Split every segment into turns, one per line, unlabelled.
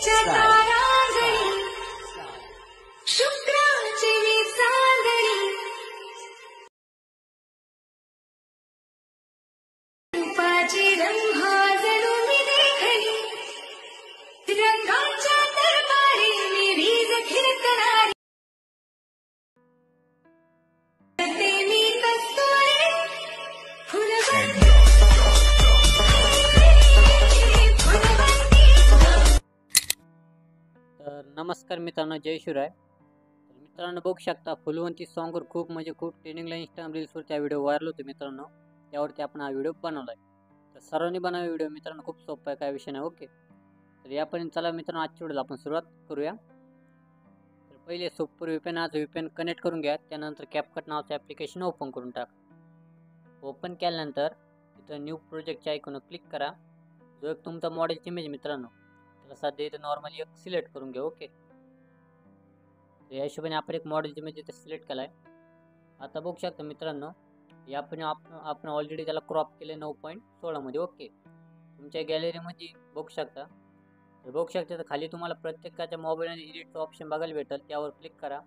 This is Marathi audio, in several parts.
तारांगणी शुक्राची विसांगणी रूपाची रंभा जणू मी देखणी रंगाच्या दरबारी मी वीज फिरकणारी ते मी कस्तुरी फुलवंती
तर नमस्कार मित्रांनो, जय शिवराय. तर मित्रांनो बघू शकता फुलवंती सॉन्गवर खूप ट्रेनिंगला इंस्टाग्राम रील्सवर त्या व्हिडिओ व्हायरल होते मित्रांनो. त्यावरती आपण हा व्हिडिओ बनवला आहे. तर सर्वांनी बनवलेला व्हिडिओ मित्रांनो खूप सोपा आहे, काय विषय नाही. ओके, तर यापर्यंत चला मित्रांनो आजच्या व्हिडिओला आपण सुरुवात करूया. तर पहिले सोपपूर VPN VPN कनेक्ट करून घ्या. त्यानंतर कॅपकट नावाचं ॲप्लिकेशन ओपन करून टाका. ओपन केल्यानंतर इथं न्यू प्रोजेक्टच्या आयकॉनवर क्लिक करा. जो एक तुमचा मॉडेलची इमेज मित्रांनो त्याला सध्या इथं नॉर्मली एक सिलेक्ट करून घ्या. ओके, तर या हिशोबाने आपण एक मॉडेलची इमेज इथं सिलेक्ट केला आहे. आता बघू शकता मित्रांनो, आपण ऑलरेडी त्याला क्रॉप केले 9.16 मध्ये. ओके, तुमच्या गॅलरीमध्ये बघू शकता. तर बघू शकता तर खाली तुम्हाला प्रत्येकाच्या मोबाईल आणि एडिटचं ऑप्शन बघायला भेटेल. त्यावर क्लिक करा.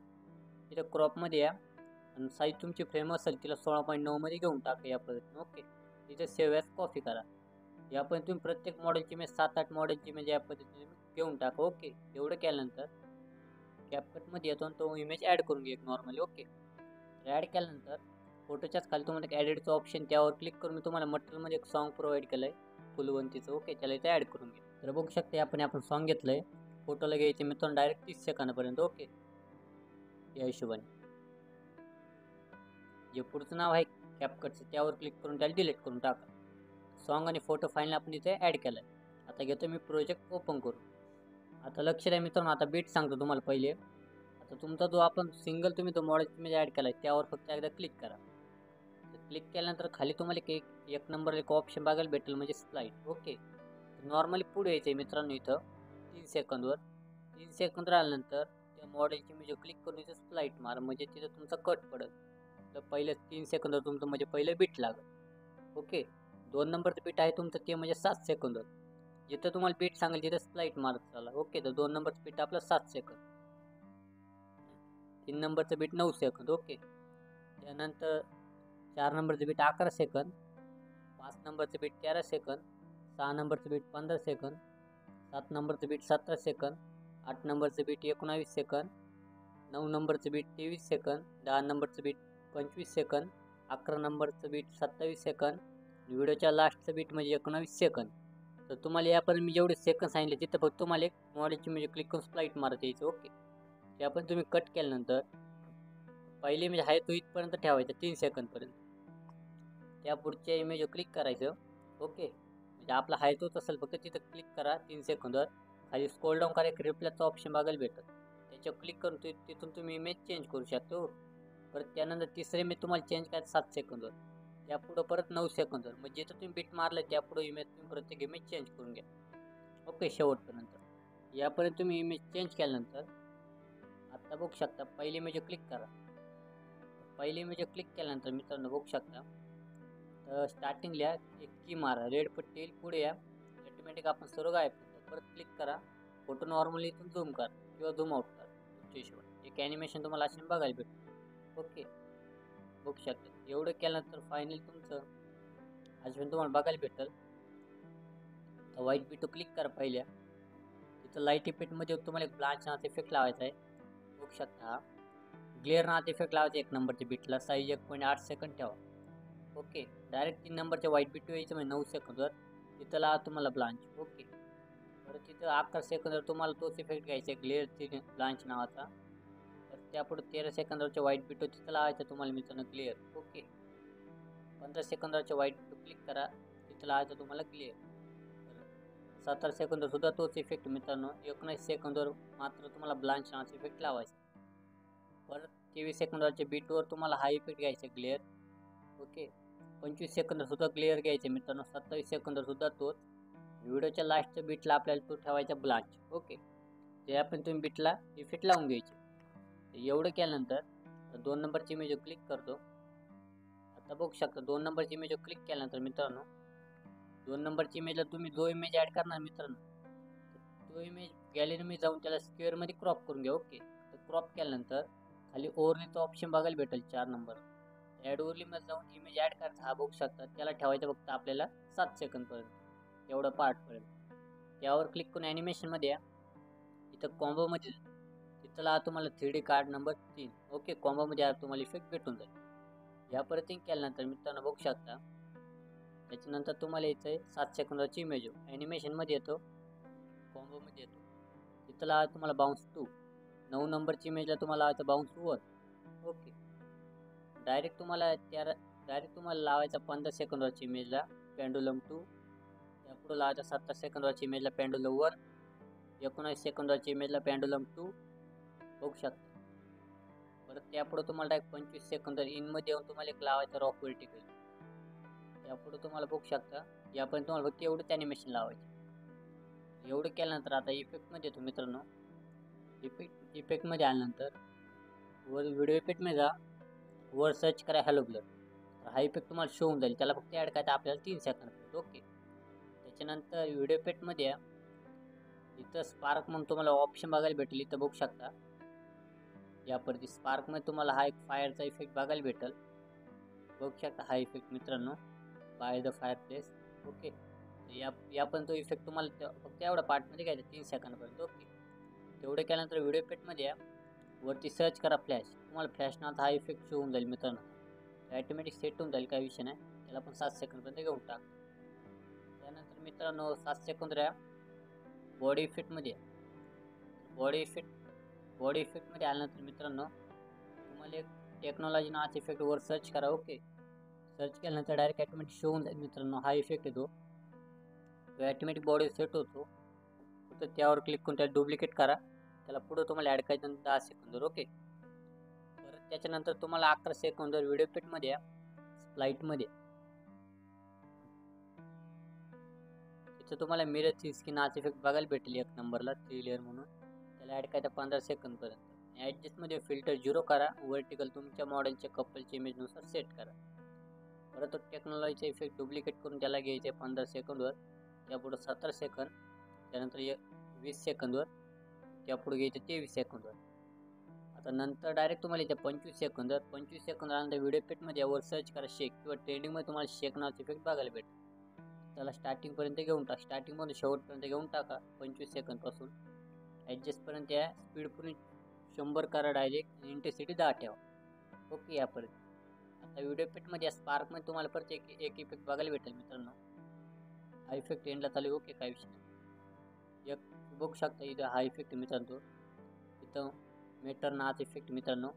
तिथं क्रॉपमध्ये या आणि साईज तुमची फ्रेम असेल तिला 16.9 मध्ये घेऊन टाका या पद्धतीने. ओके, तिथे सेव्ह ॲज कॉपी करा. यापर्यंत तुम्ही प्रत्येक मॉडेलची इमेज 7-8 मॉडेलची इमेज या पद्धतीने घेऊन टाका. ओके, एवढं केल्यानंतर कॅपकटमध्ये येतो आणि तो इमेज ॲड करून घ्या नॉर्मली. ओके, ॲड केल्यानंतर फोटोच्याच खाली तुम्हाला एक ॲडिटचं ऑप्शन त्यावर क्लिक करून मी तुम्हाला मटेरियलमध्ये एक सॉन्ग प्रोव्हाइड केलं आहे फुलवंतीचं. ओके, त्याला इथे ॲड करून घ्या. तर बघू शकता आपण सॉन्ग घेतलं आहे. फोटोला घ्यायचे मित्रांनो डायरेक्ट 30 सेकंदापर्यंत. ओके, या हिशोबाने जे पुढचं नाव आहे कॅपकटचं त्यावर क्लिक करून त्याला डिलीट करून टाका. सॉन्ग आणि फोटो फाईनल आपण इथे ॲड केला आहे. आता घेतो मी प्रोजेक्ट ओपन करू. आता लक्ष द्या मित्रांनो, आता बीट सांगतो तुम्हाला पहिले. आता तुमचा जो आपण सिंगल तुम्ही तो मॉडेल इमेज ॲड केला आहे त्यावर फक्त एकदा क्लिक करा. क्लिक केल्यानंतर खाली तुम्हाला एक नंबर एक ऑप्शन बघायला भेटेल म्हणजे स्लाईड. ओके, नॉर्मली पुढे यायचं आहे मित्रांनो. इथं 3 सेकंदवर 3 सेकंद राहिल्यानंतर त्या मॉडेलची इमेज क्लिक करून इथं स्लाईड मारा म्हणजे तिथं तुमचा कट पडेल. तर पहिलं 3 सेकंदवर तुमचं म्हणजे पहिलं बीट लागेल. ओके, 2 नंबरचं बीट आहे तुमचं ते म्हणजे 7 सेकंदवर. जिथं तुम्हाला बीट सांगेल तिथं स्लाईड मारत चाला. ओके, तर 2 नंबरचं बीट आपलं 7 सेकंद, 3 नंबरचं बीट 9 सेकंद. ओके, त्यानंतर 4 नंबरचं बीट 11 सेकंद, 5 नंबरचं बीट 13 सेकंद, 6 नंबरचं बीट 15 सेकंद, 7 नंबरचं बीट 17 सेकंद, 8 नंबरचं बीट 19 सेकंद, 9 नंबरचं बीट 23 सेकंद, 10 नंबरचं बीट 25 सेकंद, 11 नंबरचं बीट 27 सेकंद, व्हिडिओच्या लास्टचं बीट म्हणजे 19 सेकंद. तर तुम्हाला यापर्यंत मी जेवढे सेकंद सांगितले तिथं फक्त तुम्हाला एक मॉडेलची म्हणजे क्लिक करून स्लाईड मारत यायचं. ओके, ते आपण तुम्ही कट केल्यानंतर पहिले इमेज आहे तो इथपर्यंत ठेवायचा 3 सेकंदपर्यंत. त्या पुढच्या इमेज क्लिक करायचं. ओके, म्हणजे आपला हाय तोच असेल फक्त तिथं क्लिक करा 3 सेकंदवर. खाली स्क्रोल डाऊन करा, एक रिप्लायचा ऑप्शन बघायला भेटत. त्याच्यावर क्लिक करून तिथून तुम्ही इमेज चेंज करू शकतो. परत त्यानंतर तिसरे इमेज तुम्हाला चेंज करायचं 7 सेकंदवर. त्यापुढं परत 9 सेकंदवर म्हणजे जिथं तुम्ही बीट मारलं त्यापुढं इमेज तुम्ही प्रत्येक इमेज चेंज करून घ्या. ओके, शेवटपर्यंत यापर्यंत तुम्ही इमेज चेंज केल्यानंतर आता बघू शकता पहिली इमेज क्लिक करा. पहिली इमेज क्लिक केल्यानंतर मित्रांनो बघू शकता तर स्टार्टिंगला एक की मारा, रेड पट्टी येईल, पुढे या, ऑटोमॅटिक आपण सर्व गायब करतो. परत क्लिक करा, फोटो नॉर्मली इथून झूम करा किंवा झूम आउट करा तुमच्या हिशोबाने. एक ॲनिमेशन तुम्हाला असे बघायला भेटतं. ओके, बघू शकता. एवढं केल्यानंतर फायनली तुमचं अजून तुम्हाला बघायला भेटेल. तर व्हाईट बीट क्लिक करा पहिल्या. तिथं लाईट इफेक्टमध्ये तुम्हाला एक ब्लांच नावाचा इफेक्ट लावायचा आहे. बघू शकता ग्लेअर नावाचा इफेक्ट लावायचा 1 नंबरच्या बीटला. साईज 1.8 सेकंद ठेवा. ओके, डायरेक्ट 3 नंबरच्या व्हाईट बीट यायचं म्हणजे 9 सेकंदवर. तिथं लावा तुम्हाला ब्लांच. ओके, परत तिथं 11 सेकंदवर तुम्हाला तोच इफेक्ट घ्यायचा आहे ग्लेअर ब्लांच नावाचा. तर त्यापुढे 13 सेकंदवरच्या व्हाईट बीट तिथं लावायचं तुम्हाला मित्रांनो ग्लेअर. ओके, 15 सेकंदवरच्या व्हाईट बीट क्लिक करा, तिथं लावायचं तुम्हाला ग्लेअर. 17 सेकंदवर सुद्धा तोच इफेक्ट मित्रांनो. 19 सेकंदवर मात्र तुम्हाला ब्लांच नावाचा इफेक्ट लावायचा. परत 23 सेकंदवरच्या बीटवर तुम्हाला हा इफेक्ट घ्यायचा ग्लेअर. ओके, 25 सेकंदवर सुद्धा ग्लेअर घ्यायचे मित्रांनो. 27 सेकंदवर सुद्धा तोच. व्हिडिओच्या लास्टच्या बीटला आपल्याला तो ठेवायचा ब्लांच. ओके, ते आपण तुम्ही बीटला इफेक्ट लावून घ्यायचे. एवढं केल्यानंतर 2 नंबरची इमेज क्लिक करतो. आता बघू शकता 2 नंबरची इमेज क्लिक केल्यानंतर मित्रांनो 2 नंबरची इमेजला तुम्ही जो इमेज ॲड करणार मित्रांनो तो इमेज गॅलरीमध्ये जाऊन त्याला स्क्वेअरमध्ये क्रॉप करून घ्या. ओके, तर क्रॉप केल्यानंतर खाली ओव्हरलेचा ऑप्शन बघायला भेटेल 4 नंबर. ॲड ओव्हरलेमध्ये जाऊन इमेज ॲड करायचा हा बघू शकता. त्याला ठेवायचं फक्त आपल्याला 7 सेकंदपर्यंत एवढं पार्टपर्यंत. त्यावर क्लिक करून ॲनिमेशनमध्ये या. इथं कॉम्बोमध्ये तिथला तुम्हाला 3D कार्ड नंबर 3. ओके, कॉम्बोमध्ये तुम्हाला इफेक्ट भेटून जाईल. या परत केल्यानंतर मित्रांनो बघू शकता. त्याच्यानंतर तुम्हाला इथे 7 सेकंदाची इमेज ॲनिमेशनमध्ये येतो, कॉम्बोमध्ये येतो. तिथला तुम्हाला बाउन्स 2. 9 नंबरची इमेजला तुम्हाला लावायचं बाउन्स 1. ओके, डायरेक्ट तुम्हाला लावायचा 15 सेकंदाची इमेजला पेंडुलम 2. त्यापुढे लावायचा 17 सेकंदाची इमेजला पेंडुलम 1. 19 सेकंदाची इमेजला पेंडुलम 2 बघू शकता. परत त्यापुढे तुम्हाला डायरेक्ट 25 सेकंद इनमध्ये येऊन तुम्हाला एक लावायचं रॉक वर्टिकल. त्यापुढे तुम्हाला बघू शकता. यापर्यंत तुम्हाला फक्त एवढंच ॲनिमेशन लावायचं. एवढं केल्यानंतर आता इफेक्टमध्ये येतो मित्रांनो. इफेक्टमध्ये आल्यानंतर वर व्हिडिओ इफेक्टमध्ये जा. वर सर्च करा हॅलो ब्लर. तर हा इफेक्ट तुम्हाला शो होऊन जाईल. त्याला फक्त ॲड करायचं आपल्याला 3 सेकंद. ओके, त्याच्यानंतर व्हिडिओ इफेक्टमध्ये या. इथं स्पार्क म्हणून तुम्हाला ऑप्शन बघायला भेटेल. इथं बघू शकता. यावरती स्पार्कमध्ये तुम्हाला हा एक फायरचा इफेक्ट बघायला भेटेल. बघू शकता हा इफेक्ट मित्रांनो, by the fire place. Okay, या पण तो इफेक्ट तुम्हाला फक्त एवढा पार्टमध्ये घ्यायचा 3 सेकंदापर्यंत. ओके, तेवढं केल्यानंतर व्हिडिओ इफेक्टमध्ये या. वरती सर्च करा फ्लॅश. तुम्हाला फ्लॅश नावाचा हा इफेक्ट शो होऊन जाईल मित्रांनो. ॲटोमॅटिक सेट होऊन जाईल, काही विषय नाही. त्याला पण 7 सेकंदपर्यंत घेऊन टाक. त्यानंतर मित्रांनो 7 सेकंद राहा. बॉडी इफेक्टमध्ये बॉडी इफेक्टमध्ये आल्यानंतर मित्रांनो तुम्हाला एक टेक्नॉलॉजी नावाचा इफेक्ट वर सर्च करा. ओके, सर्च केल्यानंतर डायरेक्ट ॲटोमॅटिक शो होऊन जाईल मित्रांनो. हा इफेक्ट येतो, तो ॲटोमॅटिक बॉडी सेट होतो. फक्त त्यावर क्लिक करून त्याला डुप्लिकेट करा. त्याला पुढं तुम्हाला ॲड करायचं 10 सेकंदवर. ओके, परत त्याच्यानंतर तुम्हाला 11 सेकंदवर व्हिडिओ इफेक्टमध्ये या. स्प्लाईटमध्ये इथं तुम्हाला मिरर 3 स्किन नावाचा इफेक्ट बघायला भेटेल 1 नंबरला 3 लेअर म्हणून. त्याला ॲड करायचं 15 सेकंदपर्यंत. ॲडजस्टमध्ये फिल्टर 0 करा. वर्टिकल तुमच्या मॉडेलच्या कपलच्या इमेजनुसार सेट करा. परत तो टेक्नॉलॉजीचा इफेक्ट डुप्लिकेट करून त्याला घ्यायचे 15 सेकंदवर. त्यापुढं 17 सेकंद. त्यानंतर 20 सेकंदवर. त्यापुढे घ्यायचं 23 सेकंदवर. आता नंतर डायरेक्ट तुम्हाला इथे 25 सेकंद आल्यानंतर व्हिडिओ इफेक्टमध्ये वर सर्च करा शेक किंवा ट्रेंडिंगमध्ये तुम्हाला शेक नावाचा इफेक्ट बघायला भेटेल. त्याला स्टार्टिंगपर्यंत घेऊन टाका. स्टार्टिंगमधून शेवटपर्यंत घेऊन टाका 25 सेकंदपासून. ॲडजस्टपर्यंत या. स्पीड पूर्ण 100 करा डायरेक्ट. इंटेन्सिटी 10 ठेवा. ओके, यापर्यंत. आता व्हिडिओ इफेक्टमध्ये या स्पार्कमध्ये तुम्हाला परत एक इफेक्ट बघायला भेटेल मित्रांनो. हा इफेक्ट एंडला चालू. ओके, काय विषय नाही. एक बघू शकता इथं हा इफेक्ट मित्रांनो. इथं मेटर नावाचा इफेक्ट मित्रांनो.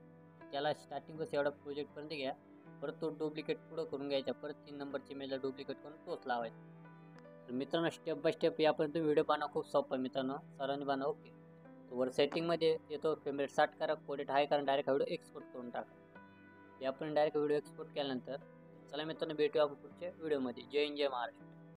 त्याला स्टार्टिंगपासून एवढा प्रोजेक्टपर्यंत घ्या. परत तो डुप्लिकेट पुढं करून घ्यायचा. परत 3 नंबरची इमेजला डुप्लिकेट करून तोच लावायचा. तर मित्रांनो स्टेप बाय स्टेप यापर्यंत व्हिडिओ बनवा खूप सोपं आहे मित्रांनो. सर्वांनी बनवा. ओके, वर सेटिंगमध्ये येतो फ्रेम रेट 60 करा. कोडेट हाय करा. डायरेक्ट व्हिडिओ एक्सपोर्ट करून टाका. यापर्यंत डायरेक्ट व्हिडिओ एक्सपोर्ट केल्यानंतर चला मित्रांनो भेटूया आपण पुढच्या व्हिडिओमध्ये. जय हिंद, जय महाराष्ट्र.